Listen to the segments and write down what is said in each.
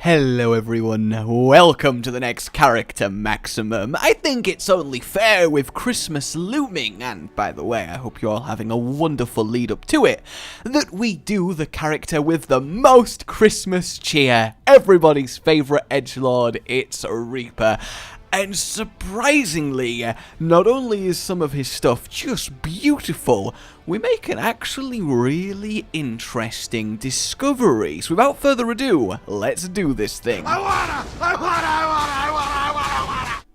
Hello everyone, welcome to the next character maximum. I think it's only fair with Christmas looming, and by the way, I hope you're all having a wonderful lead up to it, that we do the character with the most Christmas cheer, everybody's favourite edgelord, it's Reaper. And surprisingly, not only is some of his stuff just beautiful, we make an actually really interesting discoveries. Without further ado, let's do this thing. I wanna!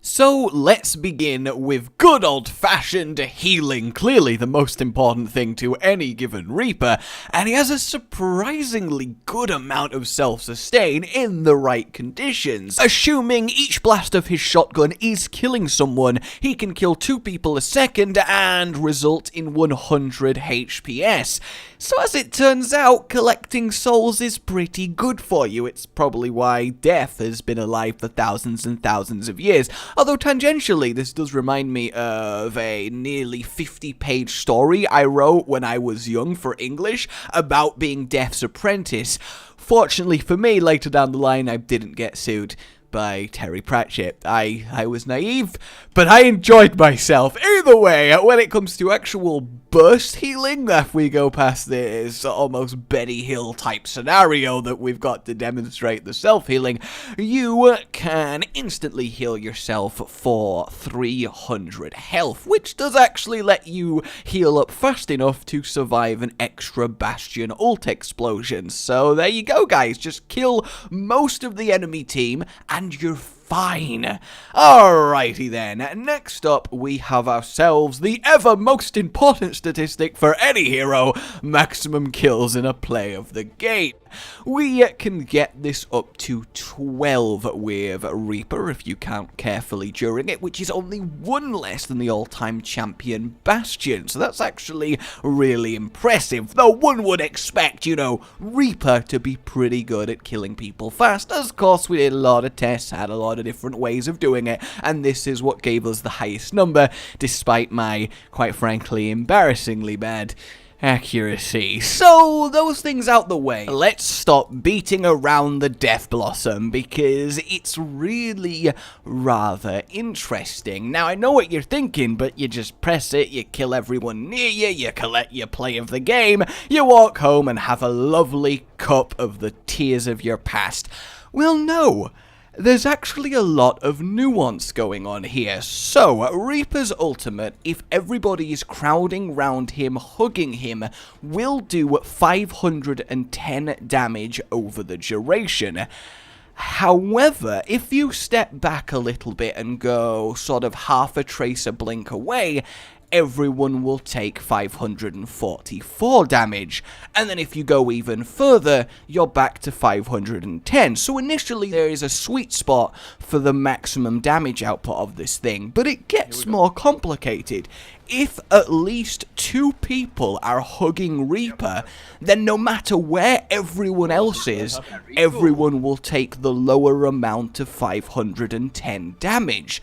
So let's begin with good old-fashioned healing, clearly the most important thing to any given Reaper, and he has a surprisingly good amount of self-sustain in the right conditions. Assuming each blast of his shotgun is killing someone, he can kill 2 people a second and result in 100 HPS. So as it turns out, collecting souls is pretty good for you. It's probably why death has been alive for thousands and thousands of years. Although tangentially, this does remind me of a nearly 50-page story I wrote when I was young for English about being Death's apprentice. Fortunately for me, later down the line, I didn't get sued by Terry Pratchett. I was naive, but I enjoyed myself. Either way, when it comes to actual burst healing, if we go past this almost Benny Hill type scenario that we've got to demonstrate the self-healing, you can instantly heal yourself for 300 health, which does actually let you heal up fast enough to survive an extra Bastion ult explosion. So there you go, guys. Just kill most of the enemy team and you're fine. Alrighty then, next up we have ourselves the ever most important statistic for any hero, maximum kills in a play of the game. We can get this up to 12 with Reaper if you count carefully during it, which is only 1 less than the all-time champion Bastion, so that's actually really impressive, though one would expect, you know, Reaper to be pretty good at killing people fast, as of course we did a lot of tests, had a lot of different ways of doing it, and this is what gave us the highest number, despite my, quite frankly, embarrassingly bad accuracy. So, those things out the way, let's stop beating around the Death Blossom, because it's really rather interesting. Now, I know what you're thinking, but you just press it, you kill everyone near you, you collect your play of the game, you walk home and have a lovely cup of the tears of your past. Well, no. There's actually a lot of nuance going on here. So, Reaper's ultimate, if everybody is crowding round him, hugging him, will do 510 damage over the duration. However, if you step back a little bit and go sort of half a tracer blink away, everyone will take 544 damage, and then if you go even further, you're back to 510. So initially there is a sweet spot for the maximum damage output of this thing, but it gets more complicated. If at least 2 people are hugging Reaper, then no matter where everyone else is, everyone will take the lower amount of 510 damage.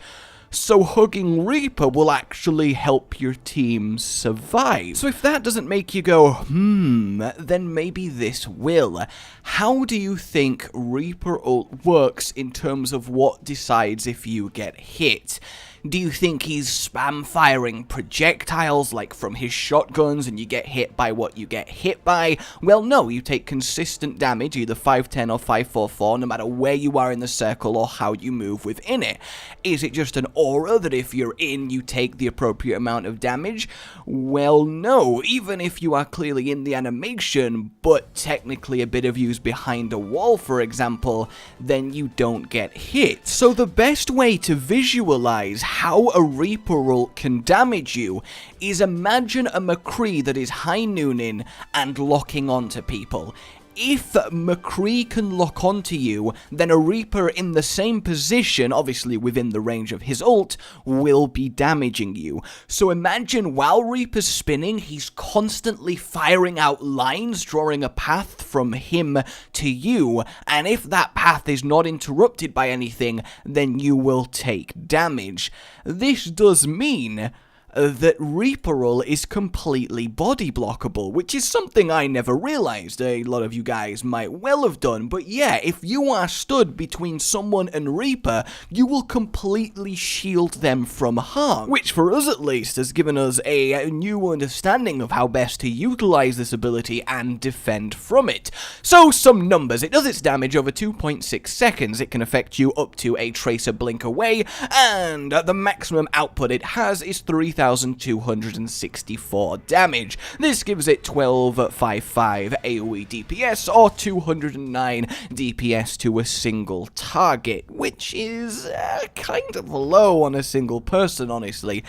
So hugging Reaper will actually help your team survive. So if that doesn't make you go, then maybe this will. How do you think Reaper ult works in terms of what decides if you get hit? Do you think he's spam firing projectiles like from his shotguns and you get hit by what you get hit by? Well, no, you take consistent damage, either 510 or 544, no matter where you are in the circle or how you move within it. Is it just an aura that if you're in, you take the appropriate amount of damage? Well, no, even if you are clearly in the animation, but technically a bit of you's behind a wall, for example, then you don't get hit. So the best way to visualize how a Reaper ult can damage you is imagine a McCree that is high nooning and locking onto people. If McCree can lock onto you, then a Reaper in the same position, obviously within the range of his ult, will be damaging you. So imagine while Reaper's spinning, he's constantly firing out lines, drawing a path from him to you, and if that path is not interrupted by anything, then you will take damage. This does mean that Reaper Ult is completely body blockable, which is something I never realized. A lot of you guys might well have done, but yeah, if you are stood between someone and Reaper, you will completely shield them from harm, which for us at least has given us a new understanding of how best to utilize this ability and defend from it. So some numbers: it does its damage over 2.6 seconds, it can affect you up to a tracer blink away, and the maximum output it has is 3,264 damage. This gives it 1255 AoE DPS or 209 DPS to a single target, which is kind of low on a single person, honestly.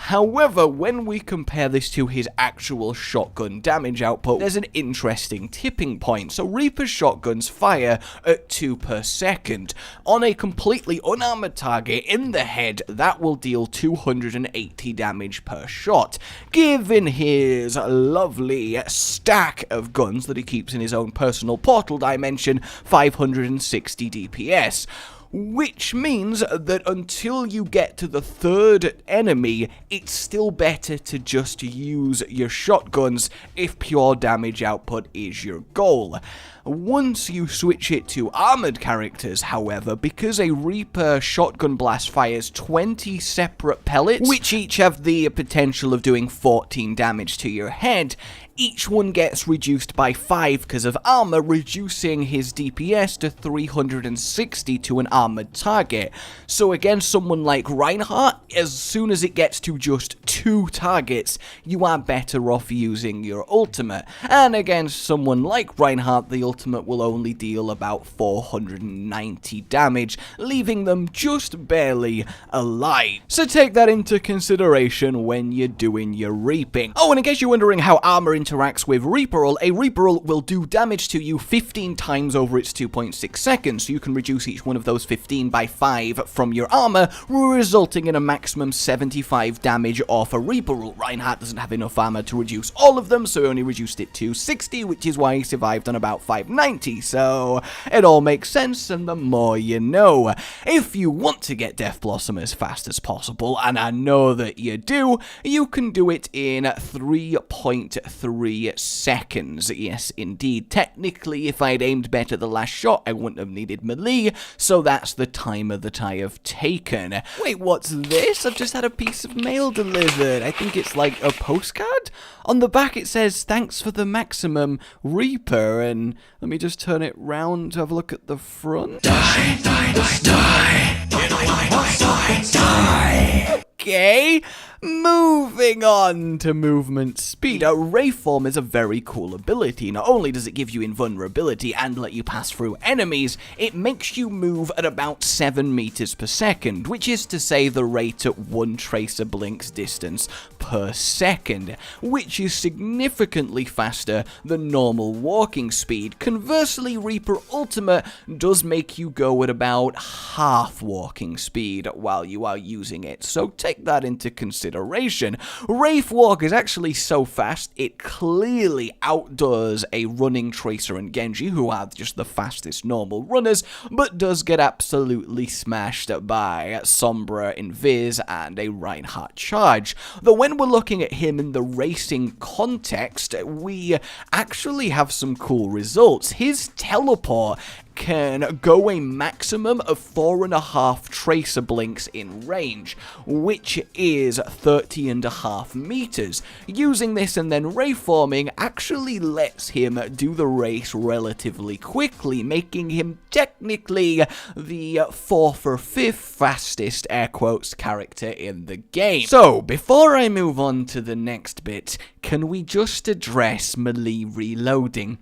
However, when we compare this to his actual shotgun damage output, there's an interesting tipping point. So Reaper's shotguns fire at 2 per second. On a completely unarmored target in the head, that will deal 280 damage per shot. Given his lovely stack of guns that he keeps in his own personal portal dimension, 560 DPS. Which means that until you get to the third enemy, it's still better to just use your shotguns if pure damage output is your goal. Once you switch it to armored characters, however, because a Reaper shotgun blast fires 20 separate pellets, which each have the potential of doing 14 damage to your head, each one gets reduced by 5 because of armor, reducing his DPS to 360 to an armored target. So against someone like Reinhardt, as soon as it gets to just 2 targets, you are better off using your ultimate. And against someone like Reinhardt, the ultimate will only deal about 490 damage, leaving them just barely alive. So take that into consideration when you're doing your reaping. Oh, and in case you're wondering how armor interacts with Reaper Ult, a Reaper Ult will do damage to you 15 times over its 2.6 seconds, so you can reduce each one of those 15 by 5 from your armor, resulting in a maximum 75 damage off a Reaper Ult. Reinhardt doesn't have enough armor to reduce all of them, so he only reduced it to 60, which is why he survived on about 590, so it all makes sense, and the more you know. If you want to get Death Blossom as fast as possible, and I know that you do, you can do it in 3.3 seconds. Yes, indeed. Technically, if I'd aimed better the last shot, I wouldn't have needed melee, so that's the timer that I have taken. Wait, what's this? I've just had a piece of mail delivered. I think it's like a postcard? On the back it says, "Thanks for the maximum, Reaper," and let me just turn it round to have a look at the front. Die, die, die, die, die, die, die, die. Okay, moving on to movement speed. Waveform is a very cool ability. Not only does it give you invulnerability and let you pass through enemies, it makes you move at about 7 meters per second, which is to say the rate at 1 tracer blink's distance per second, which is significantly faster than normal walking speed. Conversely, Reaper Ultimate does make you go at about half walking speed while you are using it, so take that into consideration. Wraith Walk is actually so fast, it clearly outdoes a running Tracer and Genji, who are just the fastest normal runners, but does get absolutely smashed by Sombra, Invis, and a Reinhardt charge. Though when we're looking at him in the racing context, we actually have some cool results. His teleport can go a maximum of 4.5 tracer blinks in range, which is 30.5 meters. Using this and then waveforming actually lets him do the race relatively quickly, making him technically the 4th or 5th fastest air quotes character in the game. So before I move on to the next bit, can we just address melee reloading?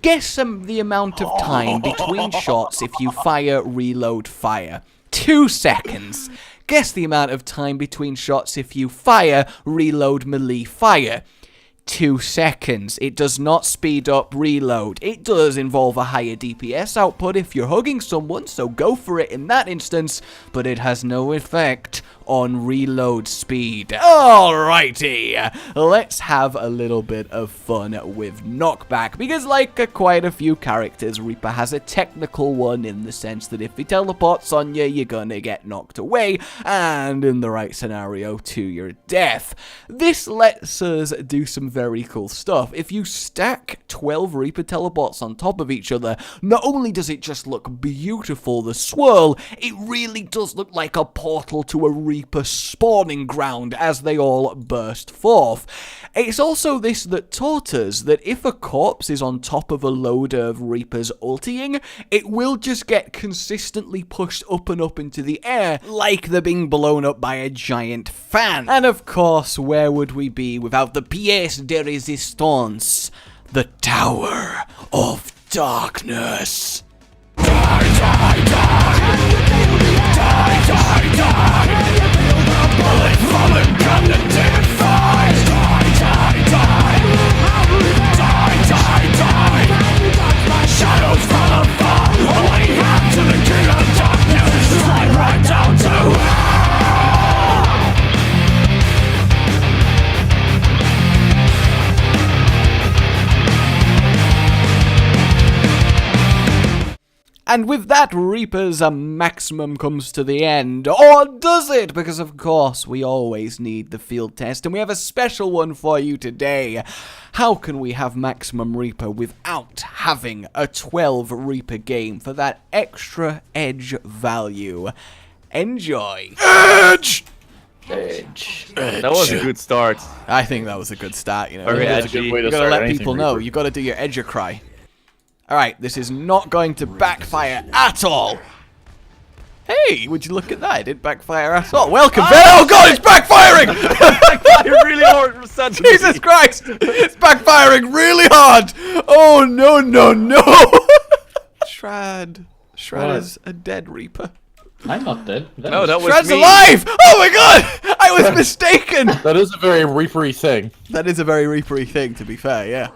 Guess the amount of time between shots if you fire, reload, fire. 2 seconds. Guess the amount of time between shots if you fire, reload, melee, fire. 2 seconds. It does not speed up reload. It does involve a higher DPS output if you're hugging someone, so go for it in that instance, but it has no effect on reload speed. Alrighty, let's have a little bit of fun with knockback, because like quite a few characters, Reaper has a technical one in the sense that if he teleports on you, you're gonna get knocked away, and in the right scenario, to your death. This lets us do some very cool stuff. If you stack 12 Reaper teleports on top of each other, not only does it just look beautiful, the swirl, it really does look like a portal to a Reaper spawning ground as they all burst forth. It's also this that taught us that if a corpse is on top of a load of Reapers ulting, it will just get consistently pushed up and up into the air like they're being blown up by a giant fan. And of course, where would we be without the pièce de résistance? The Tower of Darkness. Die, die, die! Die, die, die! Bullet from a gun that defies! Die, die, die! Die, die, die! Shadows from afar, only hand to the king of darkness, slide right down to hell! And with that, Reaper's maximum comes to the end. Or does it? Because of course, we always need the field test, and we have a special one for you today. How can we have maximum Reaper without having a 12 Reaper game for that extra edge value? Enjoy. Edge! Edge. That was a good start. I think that was a good start, you know. Very edgy. You gotta let people know. You gotta do your edger cry. Alright, this is not going to backfire at all. Hey, would you look at that? It didn't backfire at all. Welcome, oh god, it's backfiring! Backfired really hard suddenly. Jesus Christ! It's backfiring really hard! Oh, no, no, no! Shred is a dead Reaper. I'm not dead. No, that was Shred's me. alive! Oh my god! I was mistaken! That is a very Reapery thing. That is a very Reapery thing, to be fair, yeah.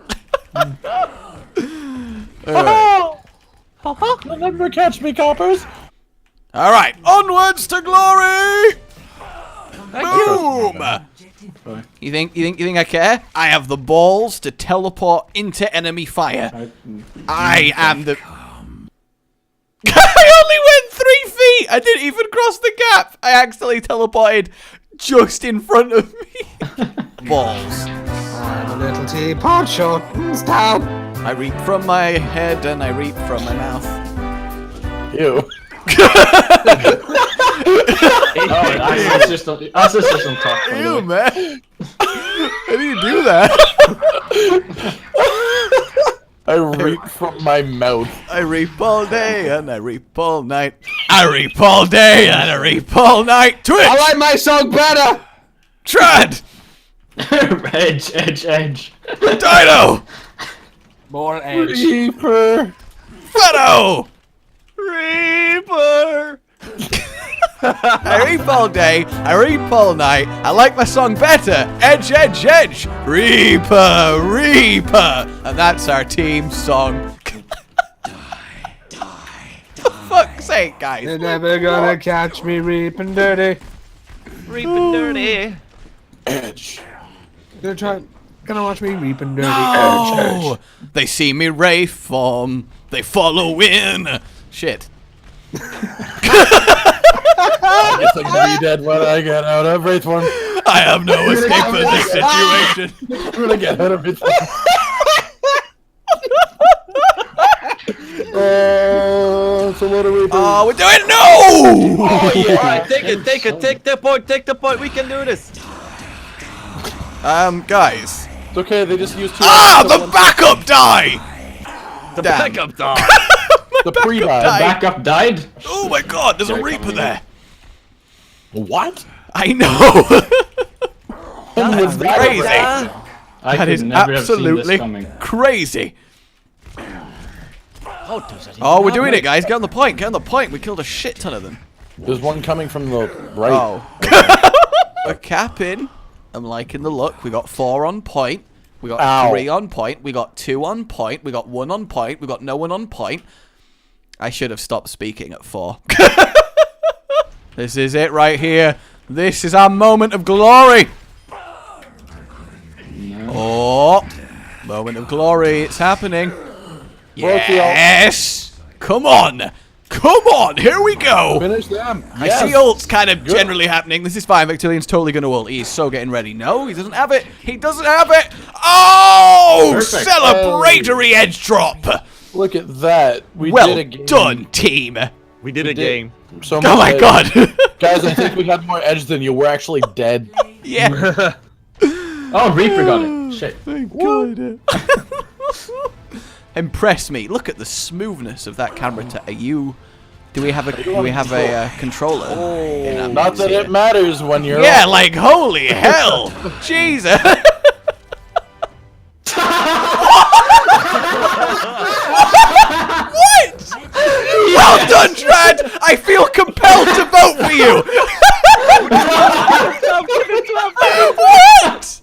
You'll never catch me, coppers. Alright, onwards to glory! Boom! You think I care? I have the balls to teleport into enemy fire. I am the... I only went 3 feet! I didn't even cross the gap! I accidentally teleported just in front of me. Balls. I'm a little teapot shortens down. I reap from my head and I reap from my mouth. Ew. I was just on top. Ew, man. How do you do that? I reap from my mouth. I reap all day and I reap all night. I reap all day and I reap all night. Twitch! I like my song better. Tread! Edge, edge, edge. Dino! More edge. Reaper. Fetto! Reaper! I reap all day, I reap all night, I like my song better. Edge, edge, edge! Reaper, Reaper! And that's our team song. For fuck's sake, guys. You're never gonna catch me reaping dirty. Reaping dirty. Edge. Gonna watch me reaping dirty. No! Edge. They see me reform, they follow in. Shit. I guess I'm gonna be dead when I get out of Wraithform. I have no escape from this situation. I'm gonna get out of it. So what are we doing? Oh, we're doing no! Oh yeah. Alright, take the point. We can do this. Guys. It's okay, they just used 2. The backup die! The Damn. backup dog. The pre-buy. Backup died? Oh my god, there's a Reaper there. What? I know. When was that? Crazy. I That could is never have seen this absolutely coming. crazy. Oh, we're doing it, guys. Get on the point. Get on the point. We killed a shit ton of them. There's one coming from the right. Oh. We're capping. I'm liking the look. We got 4 on point. We got Ow. 3 on point. We got 2 on point. We got 1 on point. We got no one on point. I should have stopped speaking at 4. This is it right here. This is our moment of glory. Oh, moment of glory. It's happening. Yes. Come on. Come on. Here we go. Finish them. I see ults kind of generally happening. This is fine. Victilian's totally going to ult. He's so getting ready. No, he doesn't have it. He doesn't have it. Oh, Perfect. celebratory edge drop. Look at that. We Well did a game. done, team. We did a game. So much Oh my edge. god. Guys, I think we had more edge than you. We're actually dead. Yeah. Oh, Reaper got it. Shit. Thank God. Impress me. Look at the smoothness of that camera. Do we have a controller? in our Not that here? it matters when you're. Yeah, like holy hell, Jesus. What? Well done, Trad. I feel compelled to vote for you. What?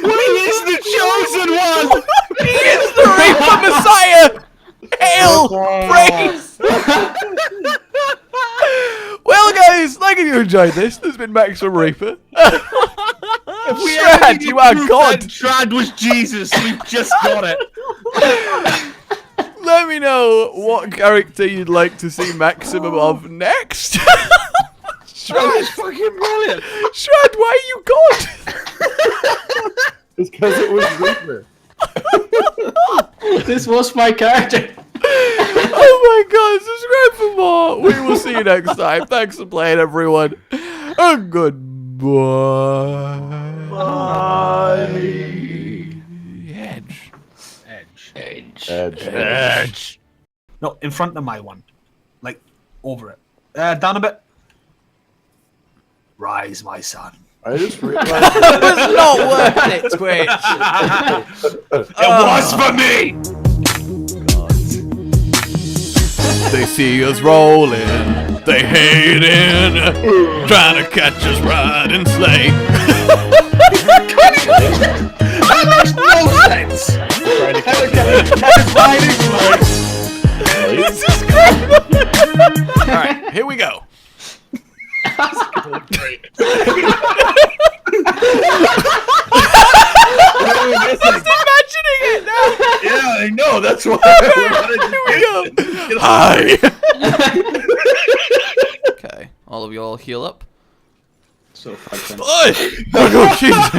He is the chosen one! He is the Reaper Messiah! Hail! Praise! Well, guys, like if you enjoyed this, there's been Max from Reaper. Trad, you are God! Trad was Jesus, we've just got it. Let me know what character you'd like to see Maximum of next. Trad is fucking brilliant. Shred, why are you God? It's because it was Reaper. This was my character. Oh my god, subscribe for more. We will see you next time. Thanks for playing, everyone. And goodbye. Bye. Edge. No, in front of my one. Like, over it. Down a bit. Rise, my son. I just realized. That was not worth it, Twitch. It was for me! They see us rolling, they hating, trying to catch us riding sleigh. That makes no sense! This is great. Alright, here we go. Just imagining it now. Yeah, I know, that's why Here we go. Hi. Okay, all of you all heal up. So fucking. Oh, oh Jesus.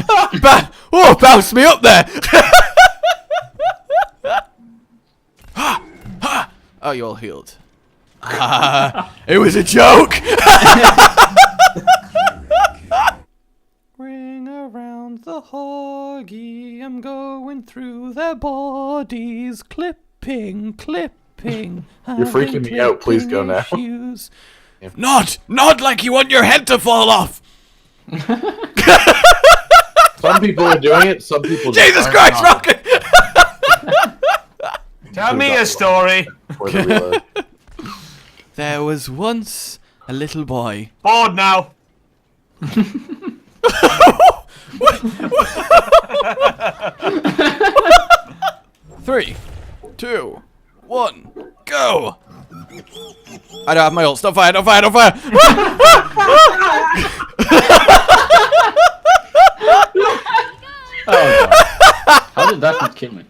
Bounce me up there. Oh, you all healed. It was a joke. Ring around the hoggy, I'm going through their bodies, clipping. You're freaking me out. Please go now. Issues. Not like you want your head to fall off. Some people are doing it. Some people. Jesus aren't. Christ, Rocket! Tell me a story. For the reload. There was once a little boy. Bored now. 3, 2, 1, go! I don't have my ult. Don't fire! Don't fire! Don't fire! Oh, God. How did that not kill me?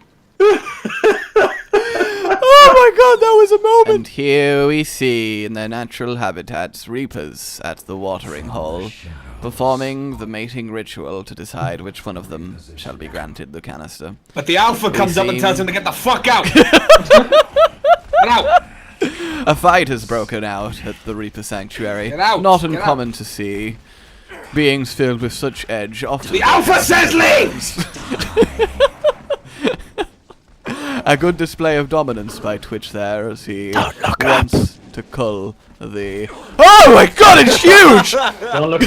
Oh my god, that was a moment! And here we see, in their natural habitats, Reapers at the watering hole, performing the mating ritual to decide which one of them shall be granted the canister. But the alpha comes up and tells him to get the fuck out. Get out. A fight has broken out at the Reaper Sanctuary. Get out, Not get uncommon to see. Beings filled with such edge often... The alpha says leave! A good display of dominance by Twitch there as he wants to cull the... Oh my god, it's huge! Don't look.